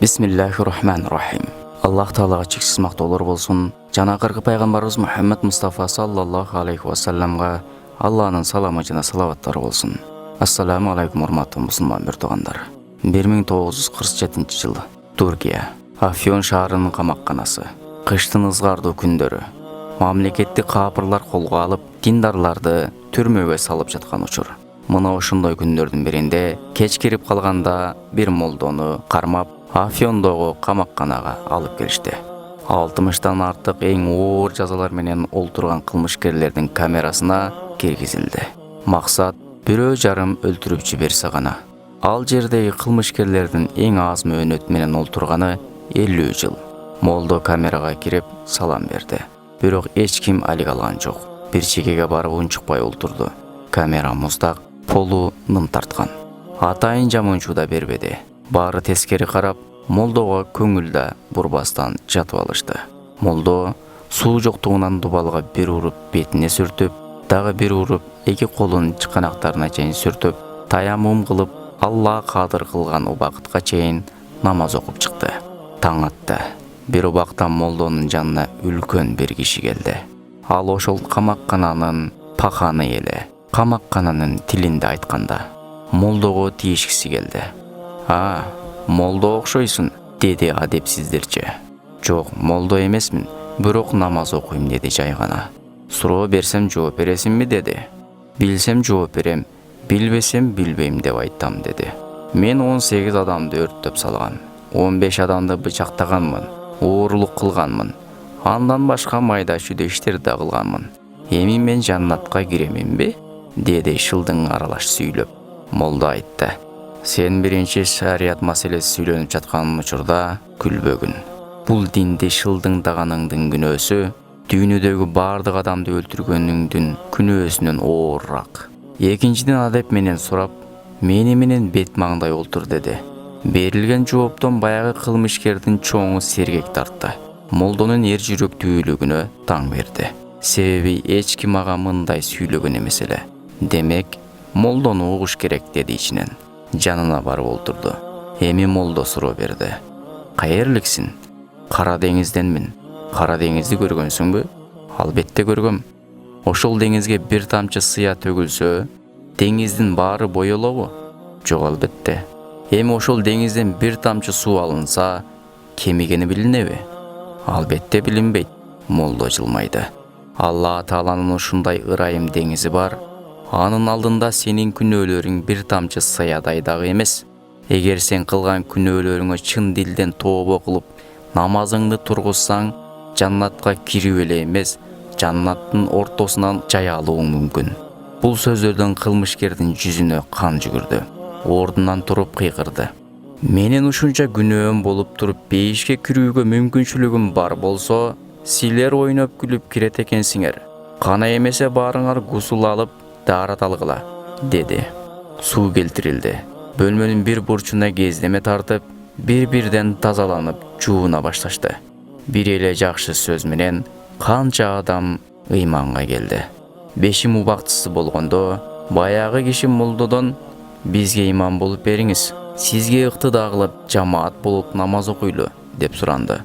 Bismillahirrahmanirrahim. Аллах Таалаға чексіз мақтаулар болсын. Жана ақырғы пайғамбарымыз Мұхаммад Мұстафа саллаллаху алейхи вассаламға Алланың саламы жана салаваттары болсын. Ассаламу алейкум урматтуу мұсылман биртугандар. 1947 жыл. Түркия. Афьон шаарынын камакканасы. Кыштын ызгардуу күндөрү. Мамлекеттик капырлар колго алып, диндарларды түрмөгө салып жаткан учур. Мына ошондой күндөрдүн биринде кеч кирип калганда бир молдону кармап Афьондогу камакканага алып келишти. 60-тан артык эң оор жазалар менен олтурган кылмышкерлердин камерасына киргизилди. Максат бирөө жарым өлтүрүп жиберсе гана. Ал жердеги кылмышкерлердин эң аз мөөнөт менен олтурганы 50 жыл. Молдо камерага кирип салам берди. Бирок эч ким алик алган жок. Бир чекеге барып унчукпай олтурду. Камера муздак, полу ным тарткан. Атайын жаманчуу да бербеди. Бары тескери карап, молдого көңүл да бурбастан жатып алышты. Молдо суу жоктугунан дубалга бир уруп бетине сүртүп, дагы бир уруп эки колун чыканактарына чейин сүртүп, таямум кылып, Алла кадыр кылган убакытка чейин намаз окуп чыкты. Таң атты. Бир убактан молдонун жанына үлкөн бир киши келди. Ал ошол камаккананын паханы эле. Камаккананын тилинде айтканда молдого тийишкиси келди. Молдо окшойсуң, деди адепсиздерче. Жок, молдо эмесмин, бирок намаз окуйм, деди жай гана. Суроо берсем жооп бересиңби, деди. Билсем жооп берем, билбесем билбейм деп айттам, деди. Мен 18 адамды өрттөп салгам, 15 адамды бычактаганмын, оорулук кылганмын. Андан башка майда шүйдө иштер да кылганмын. Эми мен жаннатка киреминби? Деди шылдың аралаш сүйлөп. Молдо айтты. Сен биринчи шарият маселеси сүйлөнүп жаткан учурда күлбөгүн. Бул динди шылдыңдаганыңдын күнөөсү дүйнөдөгү бардык адамды өлтүргөнүңдүн күнөөсүнөн оорураак. Экинчиден адеп менен сурап, мени менен бет маңдай олтур, деди. Берилген жооптон баягы кылмышкердин чоңу сергек тартты. Молдонун эр жүрөктүүлүгүнө таң берди. Себеби эч ким ага мындай сүйлөгөн эмес эле. Демек, молдону угуш керек, деди ичинен. Жанына барып олтурду. Эми молдо суроо берди. Каериликсиң? Кара деңизденмин. Кара деңизди көргөнсүңбү? Албетте көргөм. Ошол деңизге бир тамчы сыя төгүлсө, деңиздин баары боелобу? Жок, албетте. Эми ошол деңизден бир тамчы суу алынса, кемигени билинеби? Албетте билинбейт. Молдо жылмайды. Алла Тааланын ушундай ырайым деңизи бар. Анын алдында сенин күнөөлөрүң бир тамчы сыядай дагы эмес. Эгер сен кылган күнөөлөрүңө чын дилден тообо кылып, намазыңды тургузсаң, жаннатка кирип эле эмес, жаннаттын ортосунан жай алууң мүмкүн. Бул сөздөрдөн кылмышкердин жүзүнө кан жүгүрдү. Ордунан туруп кыйкырды. Менин ушунча күнөөм болуп туруп бейишке кирүүгө мүмкүнчүлүгүм бар болсо, силер ойноп күлүп кирет экенсиңер. Кана эмесе баарыңар гусул алып даарат алгыла, деди. Суу келтирилди. Бөлмөнүн бир бурчуна кездеме тартып, бир-бирден тазаланып жууна башташты. Бир эле жакшы сөз менен канча адам ыйманга келди. Бешим убактысы болгондо, баягы киши молдодон бизге иман болуп бериңиз, сизге ыктыда кылып жамаат болуп намаз окуйлу, деп суранды.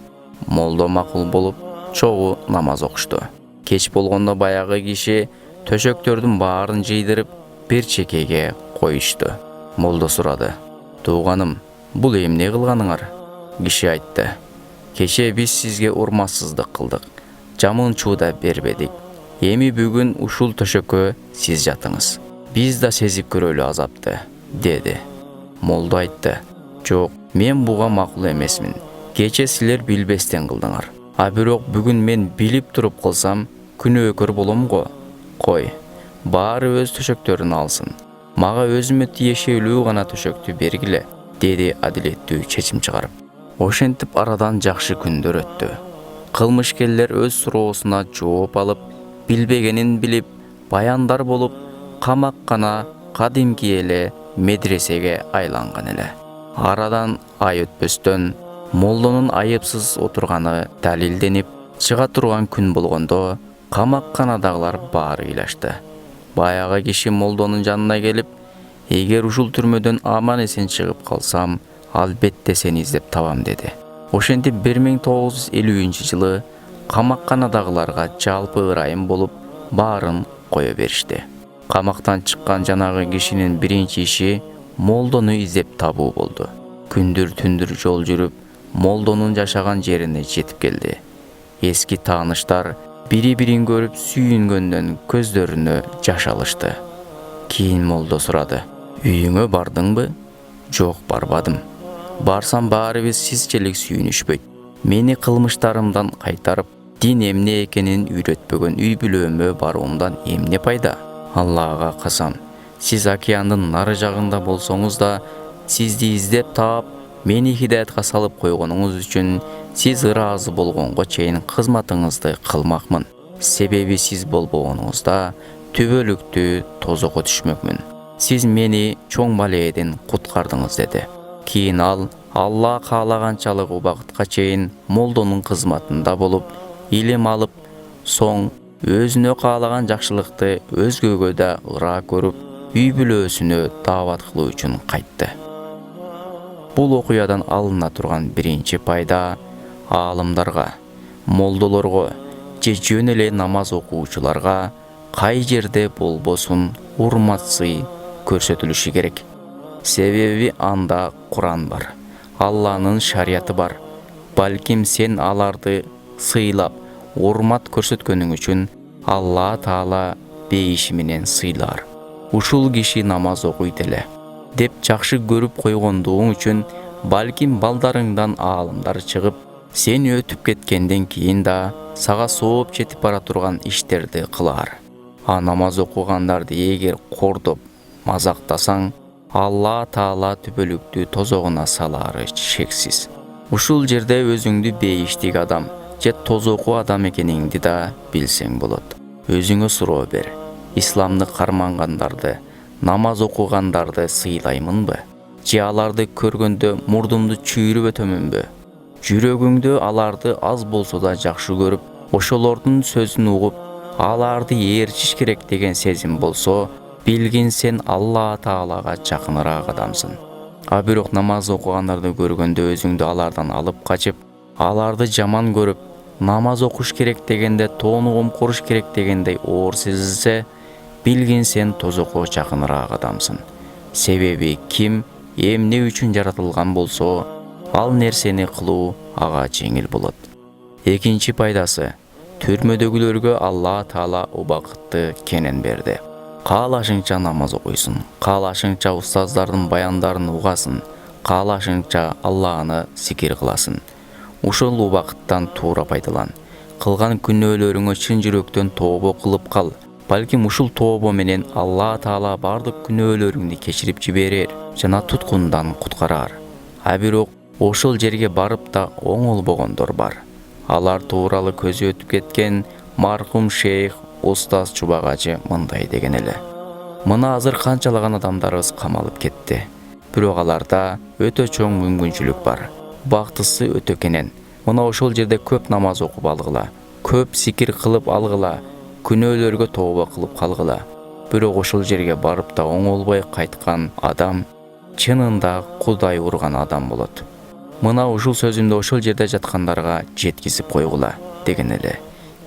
Молдо макул болуп, чогуу намаз окушту. Кеч болгондо баягы киши төшөктөрдүн баарын жыйдырып бир чекеге коюшту. Молдо сурады. Тууганым, бул эмне кылганыңар? Киши айтты. Кеше биз сизге урматсыздык кылдык. Жаманчуу да бербедик. Эми бүгүн ушул төшөккө сиз жатыңыз. Биз да сезип көрөлү азапты, деди. Молдо айтты. Жок, мен буга макул эмесмин. Кече силер билбестен кылдыңар. Бирок бүгүн мен билип туруп кылсам, күнөөкөр болом го. Кой, баары өз төшөктөрүн алсын. Мага өзүмө тиешелүү гана төшөктү бергиле, деди адилеттүү чечим чыгарып. Ошентип арадан жакшы күндөр өттү. Кылмышкерлер өз суроосуна жооп алып, билбегенин билип, баяндар болуп, камаккана кадимки эле медресеге айланган эле. Арадан ай өтпөстөн молдонун айыпсыз отурганы далилденип, чыга турган күн болгондо камакканадагылар баары ыйлашты. Баягы киши молдонун жанына келип, эгер ушул түрмөдөн аман эсен чыгып калсам, albatta seni izlep табам dedi. Ошентип 1950-жылы камакканадагыларга жалпы ырайым болуп баарын кое беришти. Камактан чыккан жанагы кишинин биринчи иши молдону издеп табуу болду. Күндүр-түндүр жол жүрүп, молдонун жашаган жерине жетип келди. Эски тааныштар бири-бирин көрүп сүйүнгөндөн көздөрүнө жаш алышты. Кийин молдо сурады: "Үйүңө бардыңбы?" "Жок, барбадым. Барсам баарыбыз сизчелик сүйүнүшпөйт. Мени кылмыштарымдан кайтарып, дин эмне экенин үйрөтпөгөн үй бүлөмө баруумдан эмне пайда? Аллага касам, сиз океандын нары жагында болсоңуз да, сизди издеп таап, мени хидаятка салып койгонуңуз үчүн сиз ыраазы болгонго чейин кызматыңызды кылмакмын. Себеби сиз болбогонуңузда түбөлүктүү тозокко түшмөкмүн. Сиз мени чоң балээден куткардыңыз" деди. Кийин ал Алла каалаганчалык убакытка чейин молдонун кызматында болуп, илим алып, соң өзүнө каалаган жакшылыкты өзгөгө да ыраа көрүп, үй бүлөсүнө даават кылуу үчүн кайтты. Бул окуядан алына турган биринчи пайда аалымдарга, молдолорго же жөн эле намаз окуучуларга кай жерде болбосун урмат-сый көрсөтүлүшү керек. Себеби анда Куран бар, Алланын шарияты бар. Балким сен аларды сыйлап, урмат көрсөткөнүң үчүн Алла Таала бейиши менен сыйлар. Ушул киши намаз окуйт эле деп жакшы көрүп койгондугуң үчүн балким балдарыңдан аалымдар чыгып, сен өтүп кеткенден кийин да сага сооп жетип бара турган иштерди кылар. А намаз окугандарды эгер кордоп, мазактасаң, Алла Таала түбөлүктүү тозогуна салары шексиз. Ушул жерде өзүңдү бейиштик адам же тозоку адам экениңди да билсең болот. Өзүңө суроо бер: исламды кармангандарды, намаз окугандарды сыйлаймынбы? Же аларды көргөндө мурдумду чүйрүп өтөмүнбү? Жүрөгүңдө аларды аз болсо да жакшы көрүп, ошолордун сөзүн угуп, аларды ээрчиш керек деген сезим болсо, билгин сен Алла Таалага жакыныраак адамсың. А бирок намаз окугандарды көргөндө өзүңдү алардан алып качып, аларды жаман көрүп, намаз окуш керек дегенде, тоонугум куруш керек дегендей оор сезилсе, билгин сен тозокко жакыныраак адамсың. Себеби ким эмне үчүн жаратылган болсо, ал нерсени кылуу ага жеңил болот. Экинчи пайдасы: түрмөдөгүлөргө Алла Таала убакытты кенен берди. Каалашыңча намаз окуйсуң, каалашыңча устаздардын баяндарын угасың, каалашыңча Алланы зикир кыласың. Ушул убакыттан туура пайдалан. Кылган күнөөлөрүңө чын жүрөктөн тообо кылып кал. Балким ушул тообо менен Алла Таала бардык күнөөлөрүңдү кечирип жиберер жана туткундан куткарар. А бирок ошол жерге барып да оңолбогондор бар. Алар тууралуу көзү өтүп кеткен маркум шейх Устаз Чубагачы мындай деген эле: "Мына азыр канчалаган адамдарыбыз камалып кетти. Бирок аларда өтө чоң мүмкүнчүлүк бар. Бактысы өтө кенен. Мына ошол жерде көп намаз окуп алгыла, көп зикир кылып алгыла, күнөөлөргө тообо кылып калгыла. Бирок ошол жерге барып да оңолбой кайткан адам чынында Кудай урган адам болот. Мына ушул сөзүмдү ошол жерде жаткандарга жеткизип койгула" деген эле.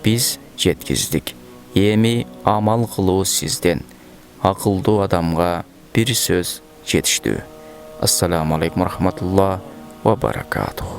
Биз жеткиздик. Эми амал кылуу сизден. Акылдуу адамга бир сөз жетиштүү. Ассаламу алейкум рахматуллах ва баракатух.